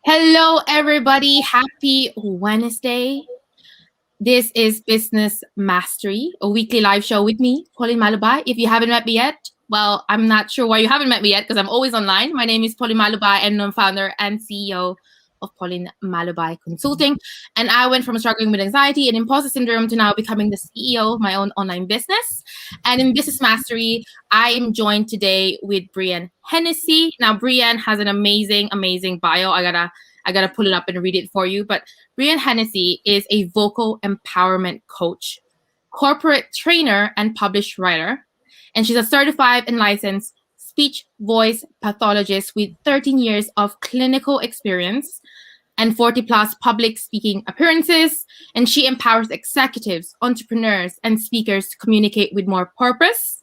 Hello, everybody. Happy Wednesday. This is Business Mastery, a weekly live show with me, Pauline Malubai. If you haven't met me yet, well, I'm not sure why you haven't met me yet because I'm always online. My name is Pauline Malubai, and I'm founder and CEO of Pauline Malubai Consulting. And I went from struggling with anxiety and imposter syndrome to now becoming the CEO of my own online business. And in Business Mastery, I am joined today with Brianne Hennessy. Now, Brianne has an amazing, amazing bio. I gotta pull it up and read it for you. But Brianne Hennessy is a vocal empowerment coach, corporate trainer, and published writer. And she's a certified and licensed speech voice pathologist with 13 years of clinical experience and 40 plus public speaking appearances. And she empowers executives, entrepreneurs, and speakers to communicate with more purpose,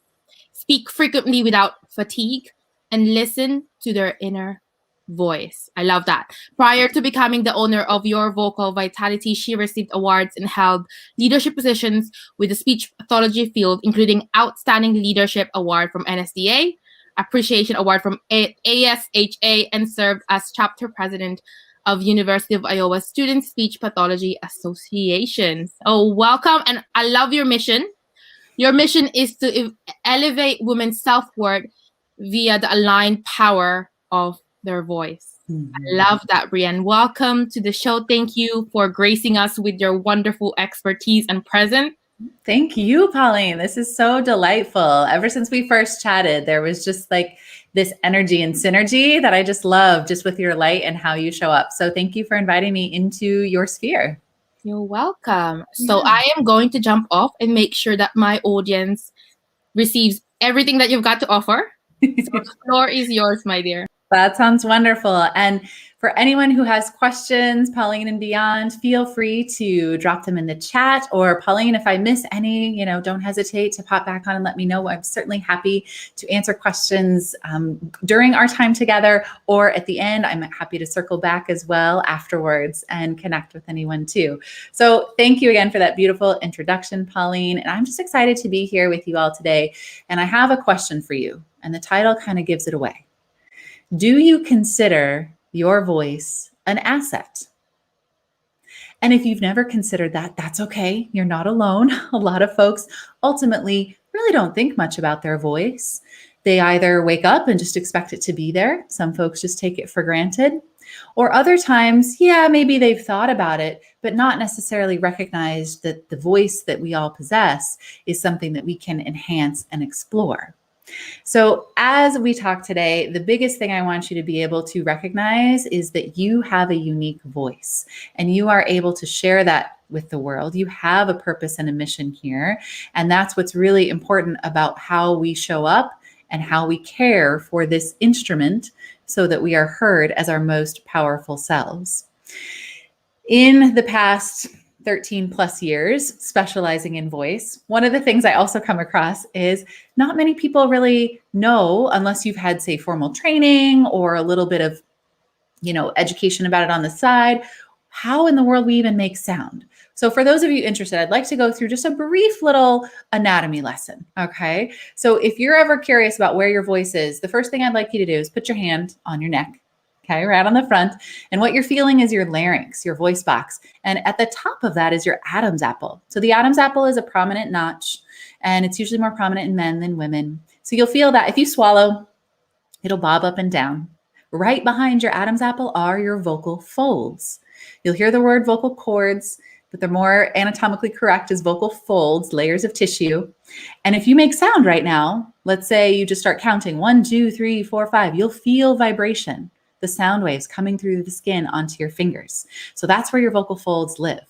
speak frequently without fatigue, and listen to their inner voice. I love that. Prior to becoming the owner of Your Vocal Vitality, she received awards and held leadership positions with the speech pathology field, including Outstanding Leadership Award from NSDA, Appreciation Award from ASHA, and served as chapter president of University of Iowa Student Speech Pathology Association. Oh, welcome. And I love your mission. Your mission is to elevate women's self-worth via the aligned power of their voice. I love that, Brianne. Welcome to the show. Thank you for gracing us with your wonderful expertise and presence. Thank you, Pauline. This is so delightful. Ever since we first chatted, there was just like this energy and synergy that I just love just with your light and how you show up. So thank you for inviting me into your sphere. You're welcome. So I am going to jump off and make sure that my audience receives everything that you've got to offer. So the floor is yours, my dear. That sounds wonderful. And for anyone who has questions, Pauline and beyond, feel free to drop them in the chat. Or Pauline, if I miss any, don't hesitate to pop back on and let me know. I'm certainly happy to answer questions during our time together, or at the end. I'm happy to circle back as well afterwards and connect with anyone too. So thank you again for that beautiful introduction, Pauline. And I'm just excited to be here with you all today. And I have a question for you, and the title kind of gives it away. Do you consider your voice an asset? And if you've never considered that, that's okay. You're not alone. A lot of folks ultimately really don't think much about their voice. They either wake up and just expect it to be there. Some folks just take it for granted. Or other times, maybe they've thought about it, but not necessarily recognized that the voice that we all possess is something that we can enhance and explore. So as we talk today, the biggest thing I want you to be able to recognize is that you have a unique voice and you are able to share that with the world. You have a purpose and a mission here. And that's what's really important about how we show up and how we care for this instrument so that we are heard as our most powerful selves. In the past 13 plus years specializing in voice, one of the things I also come across is not many people really know, unless you've had, say, formal training or a little bit of, education about it on the side, how in the world we even make sound. So for those of you interested, I'd like to go through just a brief little anatomy lesson. Okay. So if you're ever curious about where your voice is, the first thing I'd like you to do is put your hand on your neck. Okay, right on the front. And what you're feeling is your larynx, your voice box. And at the top of that is your Adam's apple. So the Adam's apple is a prominent notch, and it's usually more prominent in men than women. So you'll feel that if you swallow, it'll bob up and down. Right behind your Adam's apple are your vocal folds. You'll hear the word vocal cords, but they're more anatomically correct as vocal folds, layers of tissue. And if you make sound right now, let's say you just start counting 1, 2, 3, 4, 5, you'll feel vibration. The sound waves coming through the skin onto your fingers. So that's where your vocal folds live.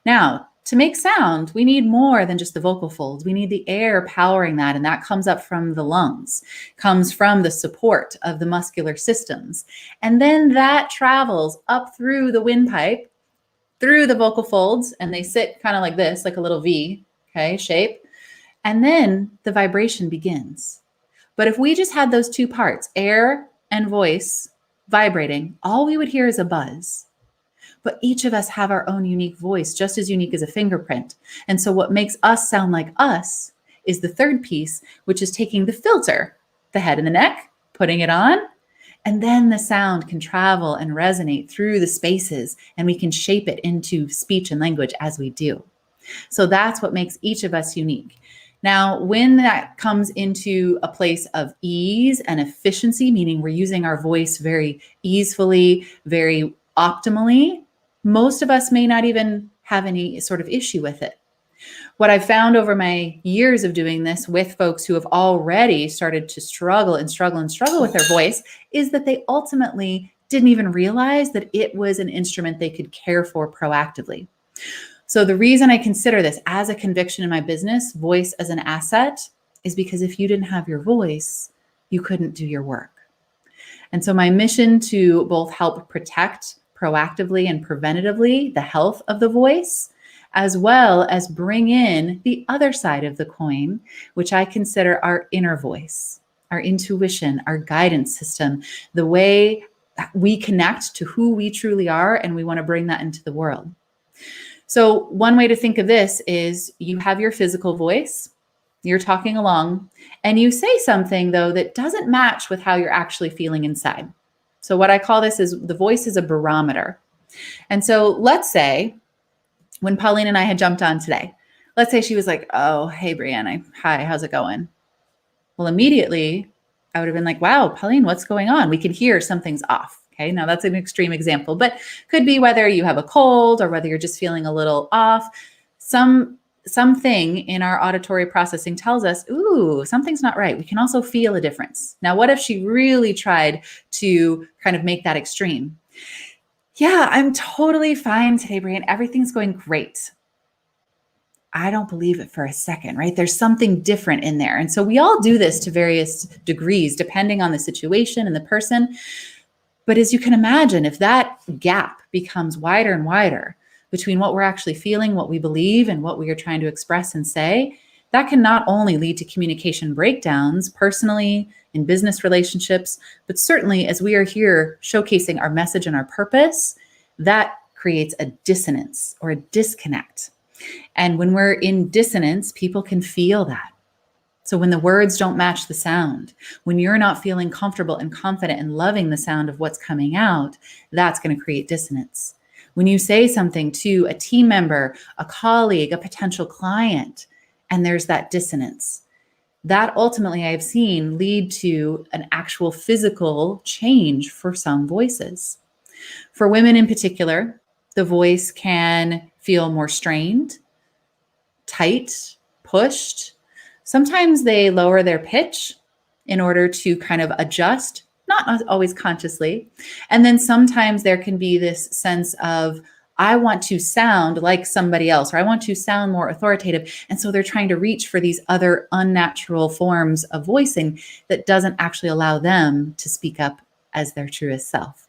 Now, to make sound, we need more than just the vocal folds. We need the air powering that, and that comes up from the lungs, comes from the support of the muscular systems. And then that travels up through the windpipe, through the vocal folds, and they sit kind of like this, like a little V, okay, shape. And then the vibration begins. But if we just had those two parts, air and voice, vibrating, all we would hear is a buzz. But each of us have our own unique voice, just as unique as a fingerprint. And so what makes us sound like us is the third piece, which is taking the filter, the head and the neck, putting it on, And then the sound can travel and resonate through the spaces, and we can shape it into speech and language as we do. So that's what makes each of us unique. Now, when that comes into a place of ease and efficiency, meaning we're using our voice very easefully, very optimally, most of us may not even have any sort of issue with it. What I've found over my years of doing this with folks who have already started to struggle with their voice is that they ultimately didn't even realize that it was an instrument they could care for proactively. So the reason I consider this as a conviction in my business, voice as an asset, is because if you didn't have your voice, you couldn't do your work. And so my mission to both help protect proactively and preventatively the health of the voice, as well as bring in the other side of the coin, which I consider our inner voice, our intuition, our guidance system, the way we connect to who we truly are, and we want to bring that into the world. So one way to think of this is you have your physical voice, you're talking along, and you say something, though, that doesn't match with how you're actually feeling inside. So what I call this is the voice is a barometer. And so let's say when Pauline and I had jumped on today, let's say she was like, oh, hey, Brianna, hi, how's it going? Well, immediately I would have been like, wow, Pauline, what's going on? We could hear something's off. Okay, now that's an extreme example, but could be whether you have a cold or whether you're just feeling a little off. Something in our auditory processing tells us, ooh, something's not right. We can also feel a difference. Now, what if she really tried to kind of make that extreme? Yeah, I'm totally fine today, Brian. Everything's going great. I don't believe it for a second, right? There's something different in there. And so we all do this to various degrees, depending on the situation and the person. But as you can imagine, if that gap becomes wider and wider between what we're actually feeling, what we believe, and what we are trying to express and say, that can not only lead to communication breakdowns personally, in business relationships, but certainly as we are here showcasing our message and our purpose, that creates a dissonance or a disconnect. And when we're in dissonance, people can feel that. So when the words don't match the sound, when you're not feeling comfortable and confident and loving the sound of what's coming out, that's going to create dissonance. When you say something to a team member, a colleague, a potential client, and there's that dissonance, that ultimately I've seen lead to an actual physical change for some voices. For women in particular, the voice can feel more strained, tight, pushed. Sometimes they lower their pitch in order to kind of adjust, not always consciously. And then sometimes there can be this sense of, I want to sound like somebody else, or I want to sound more authoritative. And so they're trying to reach for these other unnatural forms of voicing that doesn't actually allow them to speak up as their truest self.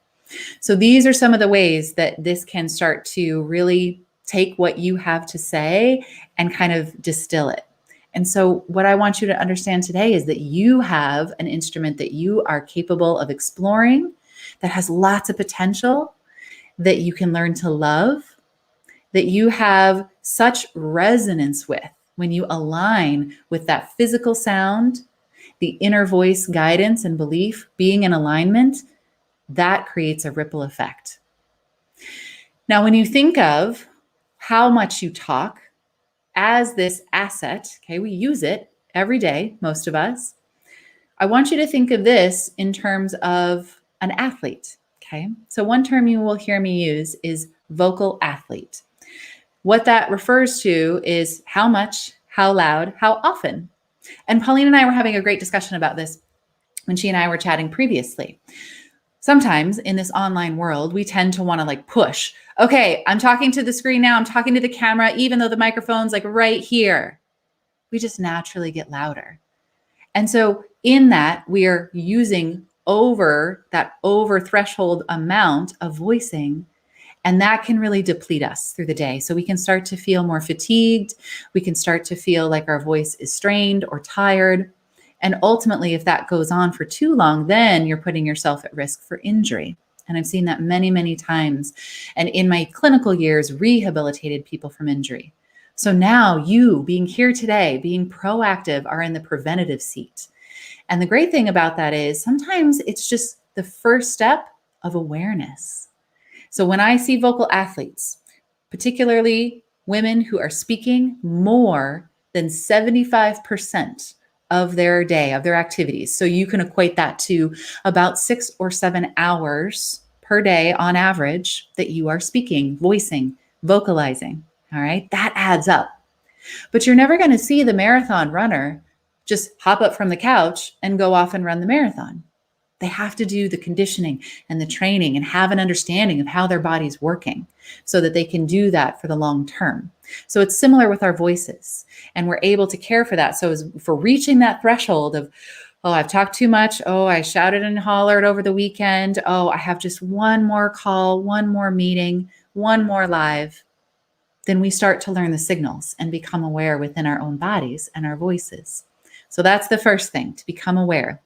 So these are some of the ways that this can start to really take what you have to say and kind of distill it. And so what I want you to understand today is that you have an instrument that you are capable of exploring, that has lots of potential, that you can learn to love, that you have such resonance with when you align with that physical sound, the inner voice guidance and belief being in alignment, that creates a ripple effect. Now, when you think of how much you talk as this asset, okay, we use it every day, most of us. I want you to think of this in terms of an athlete, okay? So one term you will hear me use is vocal athlete. What that refers to is how much, how loud, how often. And Pauline and I were having a great discussion about this when she and I were chatting previously. Sometimes in this online world, we tend to want to like push. Okay, I'm talking to the screen now. I'm talking to the camera, even though the microphone's like right here. We just naturally get louder. And so in that, we are using over threshold amount of voicing, and that can really deplete us through the day. So we can start to feel more fatigued. We can start to feel like our voice is strained or tired. And ultimately, if that goes on for too long, then you're putting yourself at risk for injury. And I've seen that many, many times. And in my clinical years, rehabilitated people from injury. So now you being here today, being proactive, are in the preventative seat. And the great thing about that is sometimes it's just the first step of awareness. So when I see vocal athletes, particularly women who are speaking more than 75% of their day, of their activities. So you can equate that to about 6 or 7 hours per day on average that you are speaking, voicing, vocalizing. All right, that adds up. But you're never going to see the marathon runner just hop up from the couch and go off and run the marathon. They have to do the conditioning and the training and have an understanding of how their body's working so that they can do that for the long term. So it's similar with our voices, and we're able to care for that. So as for reaching that threshold of, oh, I've talked too much. Oh, I shouted and hollered over the weekend. Oh, I have just one more call, one more meeting, one more live. Then we start to learn the signals and become aware within our own bodies and our voices. So that's the first thing, to become aware.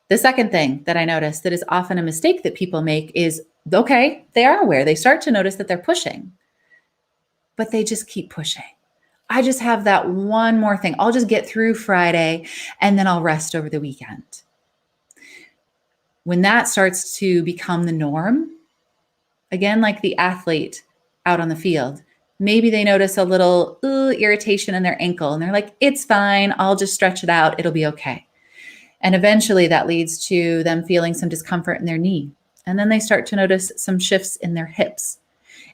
The second thing that I notice that is often a mistake that people make is, okay, they are aware. They start to notice that they're pushing, but they just keep pushing. I just have that one more thing. I'll just get through Friday and then I'll rest over the weekend. When that starts to become the norm, again, like the athlete out on the field, maybe they notice a little irritation in their ankle and they're like, it's fine. I'll just stretch it out. It'll be okay. And eventually that leads to them feeling some discomfort in their knee. And then they start to notice some shifts in their hips.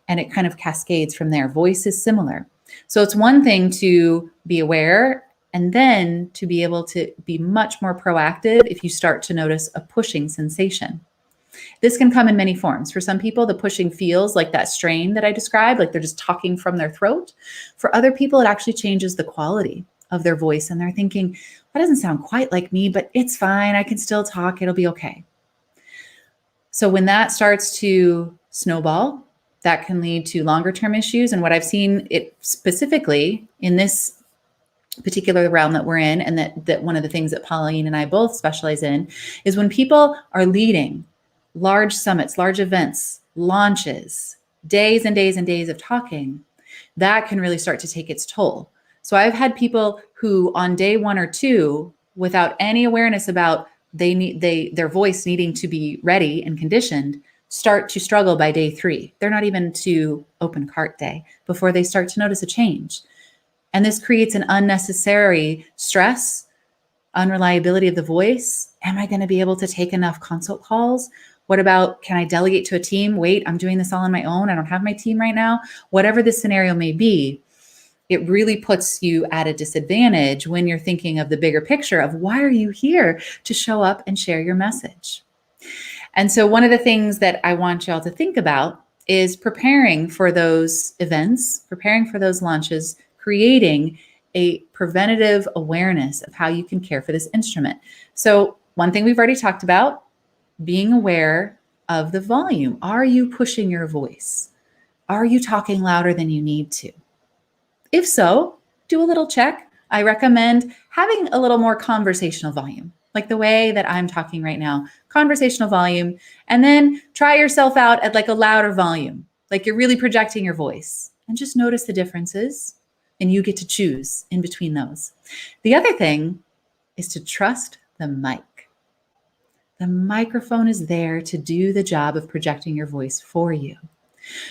And it kind of cascades from there. Voice is similar. So it's one thing to be aware and then to be able to be much more proactive if you start to notice a pushing sensation. This can come in many forms. For some people, the pushing feels like that strain that I described, like they're just talking from their throat. For other people, it actually changes the quality of their voice. And they're thinking, that doesn't sound quite like me, but it's fine. I can still talk. It'll be okay. So when that starts to snowball, that can lead to longer term issues. And what I've seen it specifically in this particular realm that we're in, and that one of the things that Pauline and I both specialize in, is when people are leading large summits, large events, launches, days and days and days of talking, that can really start to take its toll. So I've had people who on day 1 or 2, without any awareness about their voice needing to be ready and conditioned, start to struggle by day 3. They're not even to open cart day before they start to notice a change. And this creates an unnecessary stress, unreliability of the voice. Am I going to be able to take enough consult calls? What about, can I delegate to a team? Wait, I'm doing this all on my own. I don't have my team right now. Whatever the scenario may be, it really puts you at a disadvantage when you're thinking of the bigger picture of why are you here to show up and share your message? And so one of the things that I want y'all to think about is preparing for those events, preparing for those launches, creating a preventative awareness of how you can care for this instrument. So one thing we've already talked about, being aware of the volume. Are you pushing your voice? Are you talking louder than you need to? If so, do a little check. I recommend having a little more conversational volume, like the way that I'm talking right now, conversational volume, and then try yourself out at like a louder volume, like you're really projecting your voice, and just notice the differences, and you get to choose in between those. The other thing is to trust the mic. The microphone is there to do the job of projecting your voice for you.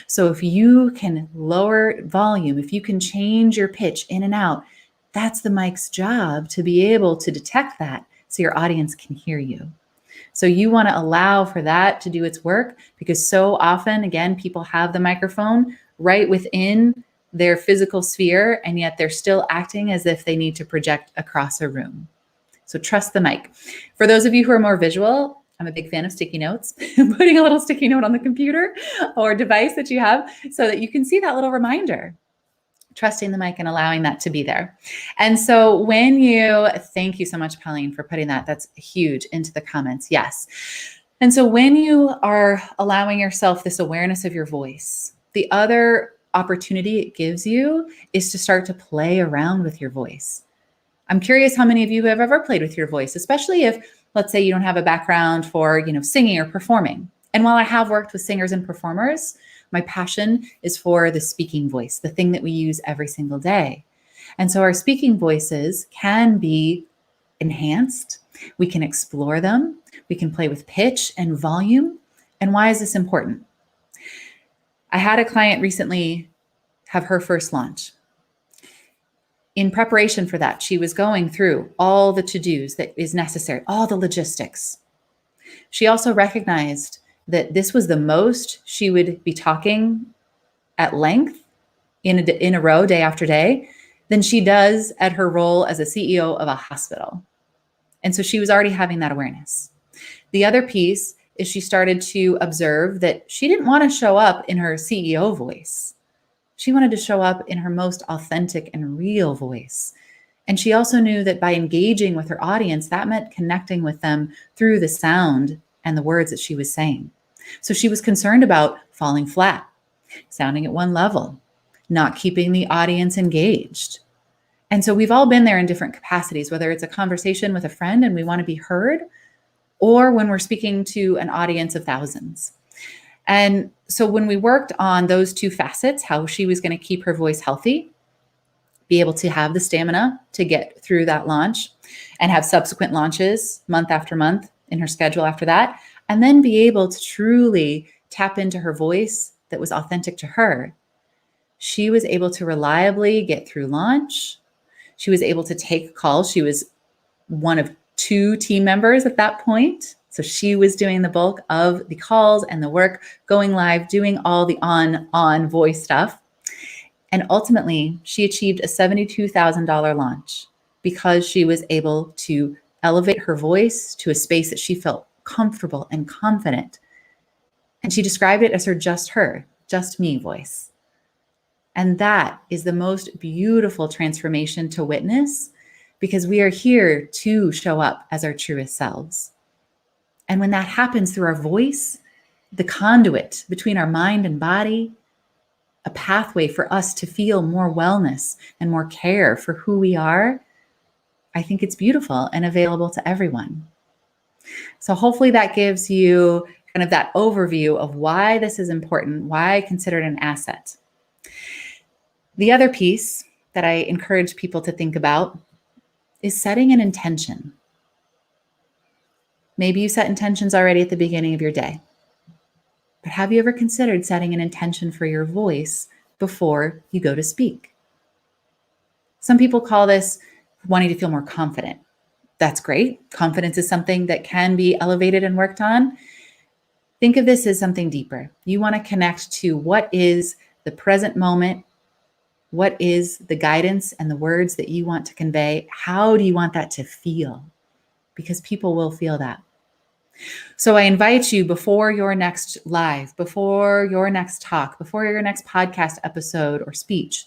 So if you can lower volume, if you can change your pitch in and out, that's the mic's job to be able to detect that so your audience can hear you. So you want to allow for that to do its work, because so often, again, people have the microphone right within their physical sphere, and yet they're still acting as if they need to project across a room. So trust the mic. For those of you who are more visual, I'm a big fan of sticky notes, putting a little sticky note on the computer or device that you have so that you can see that little reminder, trusting the mic and allowing that to be there. And so thank you so much, Pauline, for putting that. That's huge into the comments. Yes. And so when you are allowing yourself this awareness of your voice, the other opportunity it gives you is to start to play around with your voice. I'm curious how many of you have ever played with your voice, especially if, let's say, you don't have a background for, singing or performing. And while I have worked with singers and performers, my passion is for the speaking voice, the thing that we use every single day. And so our speaking voices can be enhanced. We can explore them. We can play with pitch and volume. And why is this important? I had a client recently have her first launch. In preparation for that, she was going through all the to-dos that is necessary, all the logistics. She also recognized that this was the most she would be talking at length in a row, day after day, than she does at her role as a CEO of a hospital. And so she was already having that awareness. The other piece is she started to observe that she didn't want to show up in her CEO voice. She wanted to show up in her most authentic and real voice. And she also knew that by engaging with her audience, that meant connecting with them through the sound and the words that she was saying. So she was concerned about falling flat, sounding at one level, not keeping the audience engaged. And so we've all been there in different capacities, whether it's a conversation with a friend and we want to be heard, or when we're speaking to an audience of thousands. And so when we worked on those two facets, how she was going to keep her voice healthy, be able to have the stamina to get through that launch and have subsequent launches month after month in her schedule after that, and then be able to truly tap into her voice that was authentic to her, she was able to reliably get through launch. She was able to take calls. She was one of 2 team members at that point. So she was doing the bulk of the calls and the work, going live, doing all the on voice stuff. And ultimately, she achieved a $72,000 launch because she was able to elevate her voice to a space that she felt comfortable and confident. And she described it as her just me voice. And that is the most beautiful transformation to witness, because we are here to show up as our truest selves. And when that happens through our voice, the conduit between our mind and body, a pathway for us to feel more wellness and more care for who we are, I think it's beautiful and available to everyone. So hopefully that gives you kind of that overview of why this is important, why I consider it an asset. The other piece that I encourage people to think about is setting an intention. Maybe you set intentions already at the beginning of your day, but have you ever considered setting an intention for your voice before you go to speak? Some people call this wanting to feel more confident. That's great. Confidence is something that can be elevated and worked on. Think of this as something deeper. You want to connect to what is the present moment. What is the guidance and the words that you want to convey? How do you want that to feel? Because people will feel that. So I invite you, before your next live, before your next talk, before your next podcast episode or speech,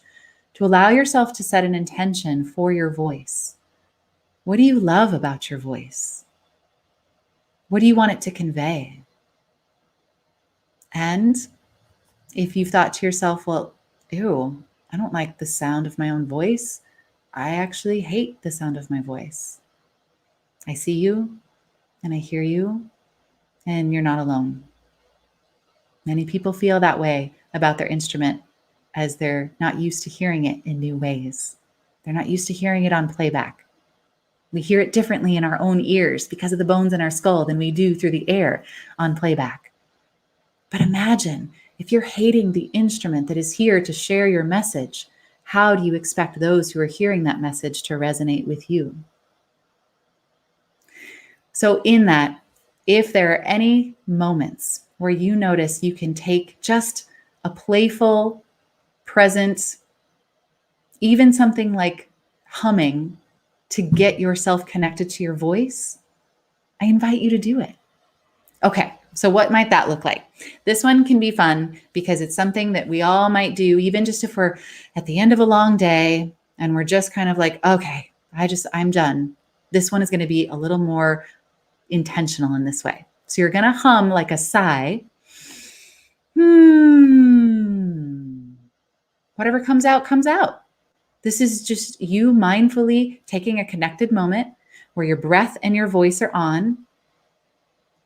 to allow yourself to set an intention for your voice. What do you love about your voice? What do you want it to convey? And if you've thought to yourself, well, ew, I don't like the sound of my own voice. I actually hate the sound of my voice. I see you and I hear you, and you're not alone. Many people feel that way about their instrument, as they're not used to hearing it in new ways. They're not used to hearing it on playback. We hear it differently in our own ears because of the bones in our skull than we do through the air on playback. But imagine, if you're hating the instrument that is here to share your message, how do you expect those who are hearing that message to resonate with you? So in that, if there are any moments where you notice you can take just a playful, present, even something like humming to get yourself connected to your voice, I invite you to do it. Okay, so what might that look like? This one can be fun because it's something that we all might do, even just if we're at the end of a long day and we're just kind of like, okay, I'm done. This one is going to be a little more intentional in this way. So you're going to hum like a sigh. Whatever comes out, comes out. This is just you mindfully taking a connected moment where your breath and your voice are on.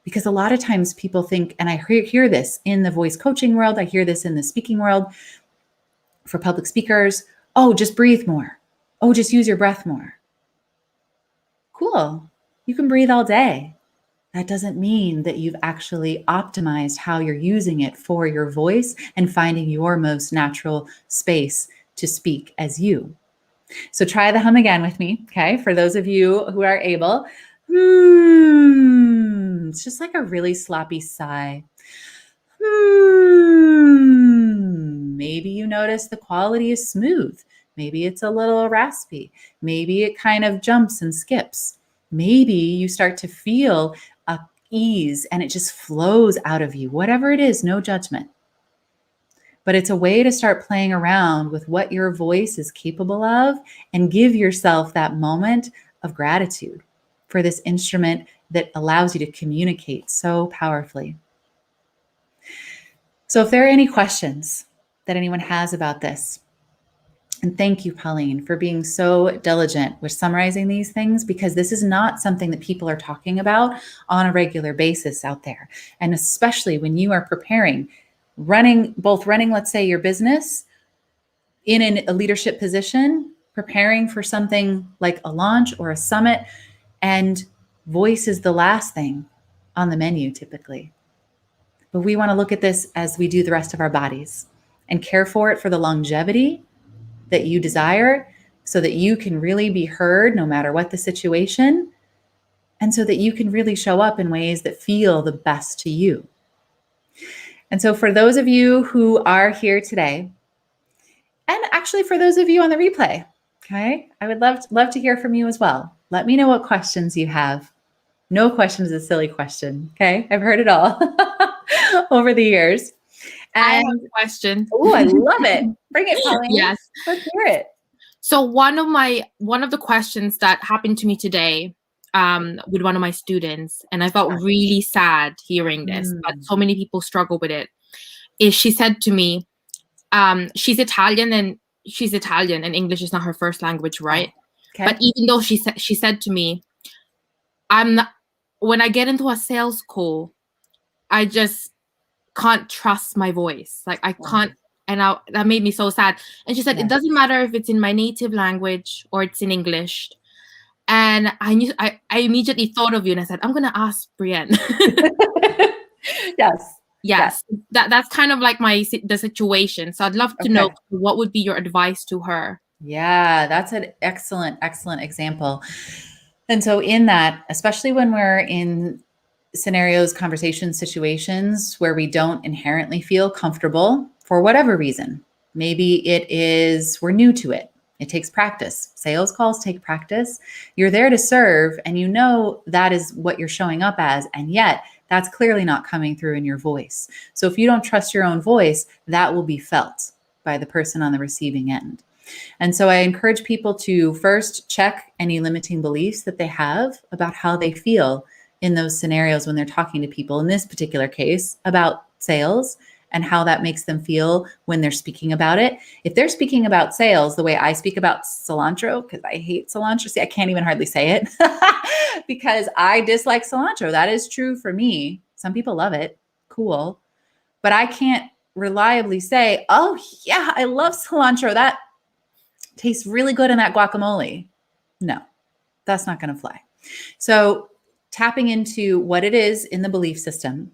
Because a lot of times people think, and I hear this in the voice coaching world, I hear this in the speaking world for public speakers, oh, just breathe more. Oh, just use your breath more. cool. You can breathe all day. That doesn't mean that you've actually optimized how you're using it for your voice and finding your most natural space to speak as you. So try the hum again with me, okay? For those of you who are able. It's just like a really sloppy sigh. Maybe you notice the quality is smooth. Maybe it's a little raspy. Maybe it kind of jumps and skips. Maybe you start to feel a ease and it just flows out of you. Whatever it is, no judgment. But it's a way to start playing around with what your voice is capable of and give yourself that moment of gratitude for this instrument that allows you to communicate so powerfully. So if there are any questions that anyone has about this, and thank you, Pauline, for being so diligent with summarizing these things, because this is not something that people are talking about on a regular basis out there. And especially when you are preparing, running, let's say, your business in a leadership position, preparing for something like a launch or a summit, and voice is the last thing on the menu typically. But we want to look at this as we do the rest of our bodies and care for it for the longevity that you desire, so that you can really be heard no matter what the situation, and so that you can really show up in ways that feel the best to you. And so for those of you who are here today, and actually for those of you on the replay, okay, I would love to hear from you as well. Let me know what questions you have. No question is a silly question, okay? I've heard it all over the years. And I have a question. Oh, I love it. Bring it, Pauline. Yes. Let's hear it. So one of the questions that happened to me today with one of my students, and I felt really sad hearing this, but so many people struggle with it, is she said to me, she's Italian and English is not her first language, right? Okay. But even though she said to me, when I get into a sales call, I just can't trust my voice. Like I can't, and that made me so sad. And she said, It doesn't matter if it's in my native language or it's in English. And I immediately thought of you and I said, I'm going to ask Brienne. Yes. That's kind of like the situation. So I'd love to know what would be your advice to her. Yeah, that's an excellent example. And so in that, especially when we're in scenarios, conversations, situations where we don't inherently feel comfortable for whatever reason, maybe it is we're new to it. It takes practice. Sales calls take practice. You're there to serve, and you know that is what you're showing up as, and yet that's clearly not coming through in your voice. So if you don't trust your own voice, that will be felt by the person on the receiving end. And so I encourage people to first check any limiting beliefs that they have about how they feel in those scenarios when they're talking to people, in this particular case, about sales and how that makes them feel when they're speaking about it. If they're speaking about sales the way I speak about cilantro, because I hate cilantro. See, I can't even hardly say it because I dislike cilantro. That is true for me. Some people love it. Cool. But I can't reliably say, oh yeah, I love cilantro. That tastes really good in that guacamole. No, that's not going to fly. So tapping into what it is in the belief system,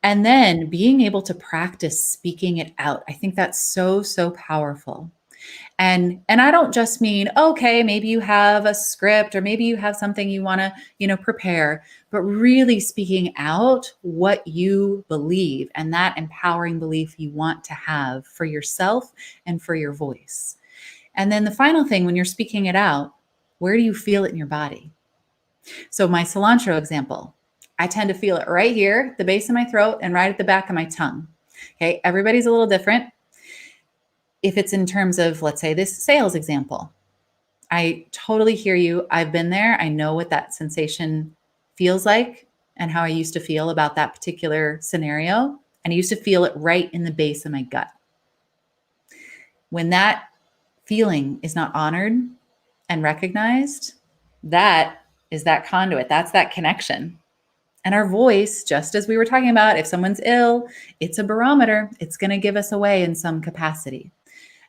and then being able to practice speaking it out. I think that's so powerful. And I don't just mean, okay, maybe you have a script or maybe you have something you want to, prepare, but really speaking out what you believe and that empowering belief you want to have for yourself and for your voice. And then the final thing, when you're speaking it out, where do you feel it in your body? So my cilantro example, I tend to feel it right here, the base of my throat, and right at the back of my tongue. Okay, everybody's a little different. If it's in terms of, let's say, this sales example, I totally hear you. I've been there. I know what that sensation feels like and how I used to feel about that particular scenario. And I used to feel it right in the base of my gut. When that feeling is not honored and recognized, that is that conduit. That's that connection. And our voice, just as we were talking about, if someone's ill, it's a barometer. It's going to give us away in some capacity.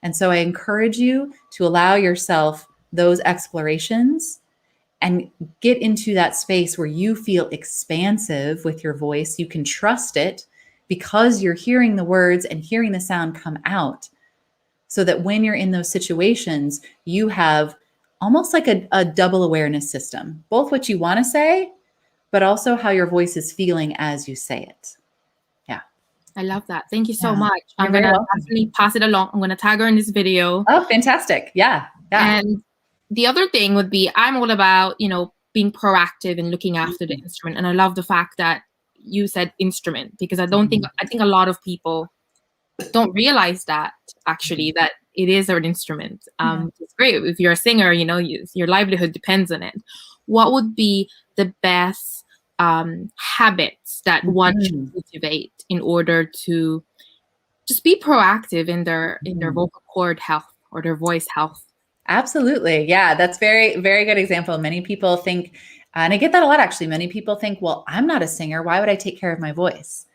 And so I encourage you to allow yourself those explorations and get into that space where you feel expansive with your voice. You can trust it because you're hearing the words and hearing the sound come out, so that when you're in those situations, you have almost like a double awareness system, both what you want to say, but also how your voice is feeling as you say it. Yeah. I love that. Thank you so Yeah. much. You're I'm very going to welcome. definitely pass it along. I'm going to tag her in this video. Oh, fantastic. Yeah. Yeah. And the other thing would be, I'm all about, being proactive and looking after the instrument. And I love the fact that you said instrument, because I think a lot of people don't realize that actually, that it is an instrument. It's great. If you're a singer, your livelihood depends on it. What would be the best habits that one should cultivate in order to just be proactive in their vocal cord health or their voice health? Absolutely. Yeah, that's very, very good example. Many people think, and I get that a lot actually, many people think, well, I'm not a singer. Why would I take care of my voice?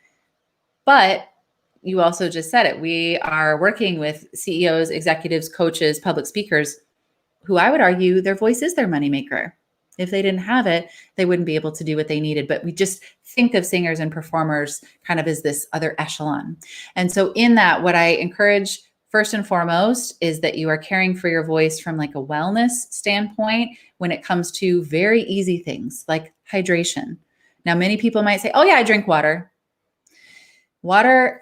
But you also just said it. We are working with CEOs, executives, coaches, public speakers, who I would argue their voice is their moneymaker. If they didn't have it, they wouldn't be able to do what they needed. But we just think of singers and performers kind of as this other echelon. And so in that, what I encourage first and foremost is that you are caring for your voice from like a wellness standpoint when it comes to very easy things like hydration. Now, many people might say, oh yeah, I drink water. Water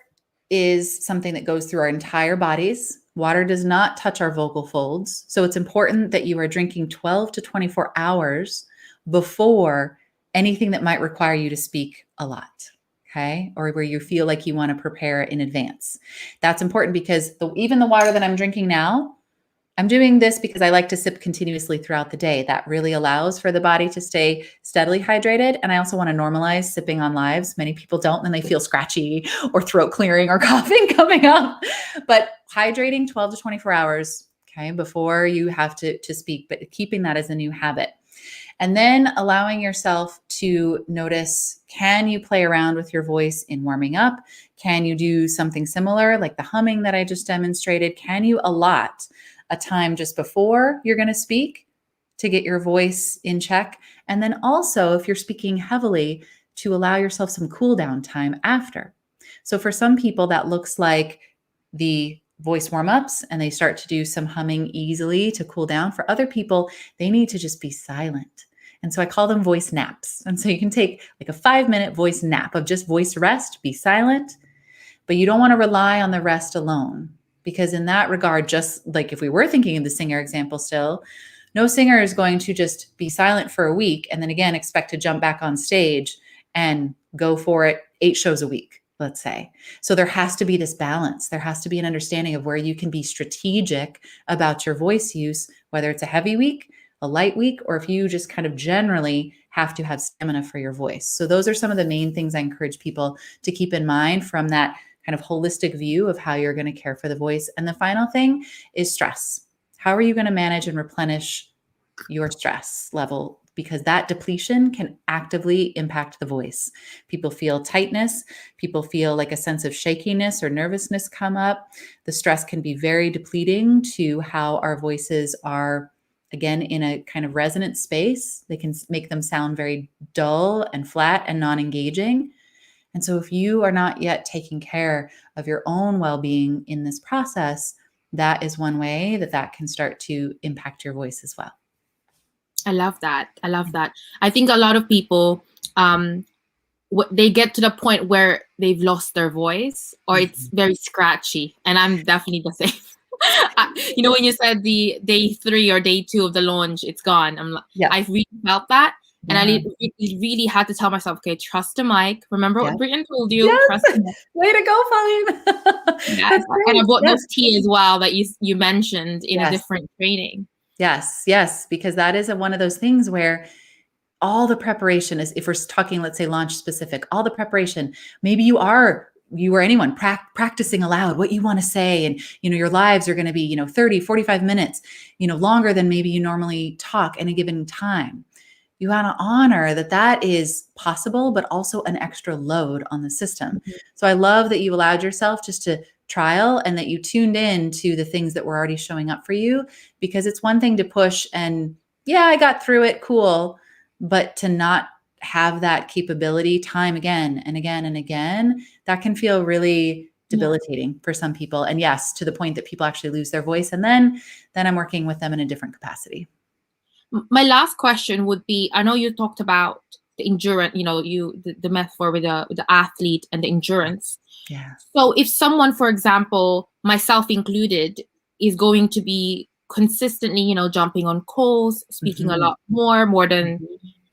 is something that goes through our entire bodies. Water does not touch our vocal folds. So it's important that you are drinking 12 to 24 hours before anything that might require you to speak a lot, okay? Or where you feel like you want to prepare in advance. That's important because even the water that I'm drinking now, I'm doing this because I like to sip continuously throughout the day. That really allows for the body to stay steadily hydrated. And I also want to normalize sipping on lives. Many people don't, and they feel scratchy or throat clearing or coughing coming up. But hydrating 12 to 24 hours, okay, before you have to speak, but keeping that as a new habit. And then allowing yourself to notice, can you play around with your voice in warming up? Can you do something similar like the humming that I just demonstrated? Can you allot a time just before you're going to speak to get your voice in check? And then also, if you're speaking heavily, to allow yourself some cool down time after. So for some people, that looks like the voice warm-ups and they start to do some humming easily to cool down. For other people, they need to just be silent. And so I call them voice naps. And so you can take like a 5-minute voice nap of just voice rest, be silent, but you don't want to rely on the rest alone. Because in that regard, just like if we were thinking of the singer example still, no singer is going to just be silent for a week and then again expect to jump back on stage and go for it 8 shows a week, let's say. So there has to be this balance. There has to be an understanding of where you can be strategic about your voice use, whether it's a heavy week, a light week, or if you just kind of generally have to have stamina for your voice. So those are some of the main things I encourage people to keep in mind from that kind of holistic view of how you're going to care for the voice. And the final thing is stress. How are you going to manage and replenish your stress level? Because that depletion can actively impact the voice. People feel tightness. People feel like a sense of shakiness or nervousness come up. The stress can be very depleting to how our voices are, again, in a kind of resonant space. They can make them sound very dull and flat and non-engaging. And so if you are not yet taking care of your own well-being in this process, that is one way that can start to impact your voice as well. I love that. I think a lot of people, they get to the point where they've lost their voice or it's very scratchy. And I'm definitely the same. When you said the day 3 or day 2 of the launch, it's gone. I really felt that. And I really had to tell myself, okay, trust the mic. Remember what Britton told you? Yes. Trust the mic. Way to go, Pauline. Yes. And I bought those tea as well that you mentioned in a different training. Yes, because that is one of those things where all the preparation is, if we're talking, let's say launch specific, all the preparation, maybe you or anyone practicing aloud what you want to say. And, your lives are going to be, 30, 45 minutes, longer than maybe you normally talk in a given time. You want to honor that is possible, but also an extra load on the system. Mm-hmm. So I love that you allowed yourself just to trial and that you tuned in to the things that were already showing up for you, because it's one thing to push and yeah, I got through it, cool. But to not have that capability time again and again and again, that can feel really Yeah. debilitating for some people. And yes, to the point that people actually lose their voice. And then I'm working with them in a different capacity. My last question would be, I know you talked about the endurance, the metaphor with the athlete and the endurance. Yeah. So if someone, for example, myself included, is going to be consistently, jumping on calls, speaking a lot more than,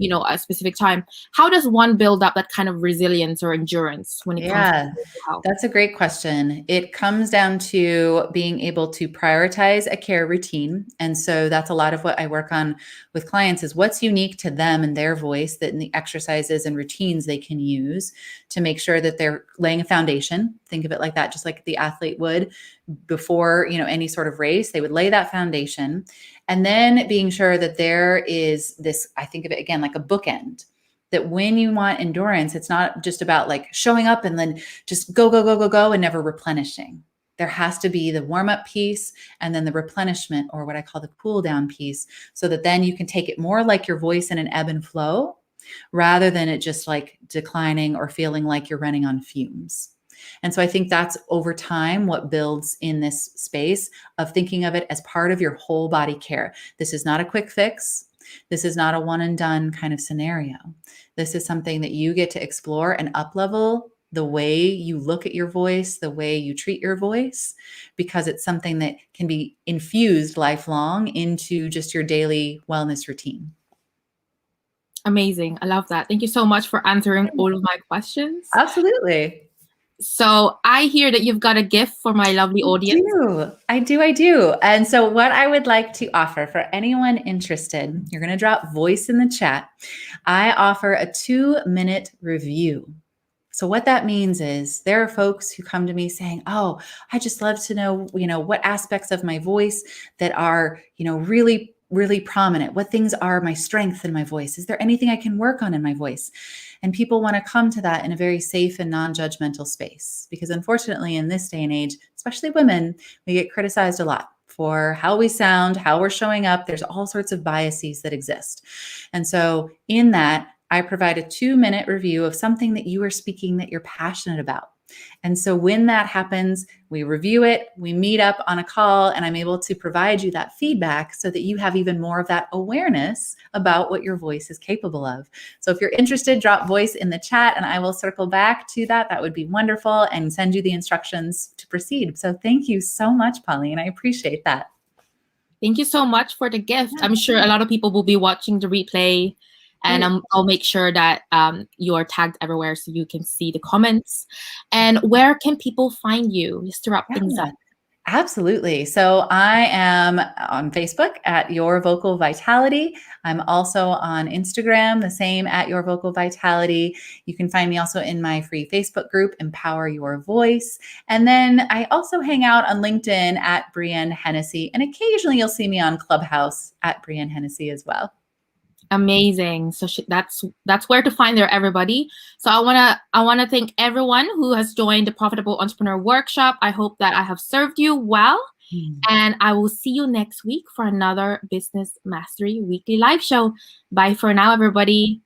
a specific time, how does one build up that kind of resilience or endurance when it comes to mental health? That's a great question. It comes down to being able to prioritize a care routine. And so that's a lot of what I work on with clients is what's unique to them and their voice that in the exercises and routines they can use to make sure that they're laying a foundation. Think of it like that, just like the athlete would before, any sort of race, they would lay that foundation. And then being sure that there is this, I think of it again like a bookend, that when you want endurance, it's not just about like showing up and then just go and never replenishing. There has to be the warm up piece and then the replenishment, or what I call the cool down piece, so that then you can take it more like your voice in an ebb and flow rather than it just like declining or feeling like you're running on fumes. And so I think that's over time what builds in this space of thinking of it as part of your whole body care. This is not a quick fix. This is not a one and done kind of scenario. This is something that you get to explore and up level the way you look at your voice, the way you treat your voice, because it's something that can be infused lifelong into just your daily wellness routine. Amazing. I love that. Thank you so much for answering all of my questions. Absolutely. So I hear that you've got a gift for my lovely audience. I do. And so what I would like to offer for anyone interested, you're going to drop voice in the chat. I offer a 2-minute review. So what that means is there are folks who come to me saying, "Oh, I just love to know, what aspects of my voice that are, really, really prominent. What things are my strengths in my voice? Is there anything I can work on in my voice?" And people want to come to that in a very safe and non-judgmental space, because unfortunately in this day and age, especially women, we get criticized a lot for how we sound, how we're showing up. There's all sorts of biases that exist. And so in that, I provide a 2-minute review of something that you are speaking that you're passionate about. And so when that happens, we review it, we meet up on a call, and I'm able to provide you that feedback so that you have even more of that awareness about what your voice is capable of. So if you're interested, drop voice in the chat and I will circle back to that. That would be wonderful, and send you the instructions to proceed. So thank you so much, Pauline. I appreciate that. Thank you so much for the gift. I'm sure a lot of people will be watching the replay. And I'll make sure that you're tagged everywhere so you can see the comments. And where can people find you? Just to wrap things up. Absolutely. So I am on Facebook at Your Vocal Vitality. I'm also on Instagram, the same at Your Vocal Vitality. You can find me also in my free Facebook group, Empower Your Voice. And then I also hang out on LinkedIn at Brienne Hennessy. And occasionally you'll see me on Clubhouse at Brienne Hennessy as well. Amazing. So that's where to find her, everybody. So I wanna thank everyone who has joined the Profitable Entrepreneur Workshop. I hope that I have served you well, and I will see you next week for another Business Mastery Weekly Live Show. Bye for now, everybody.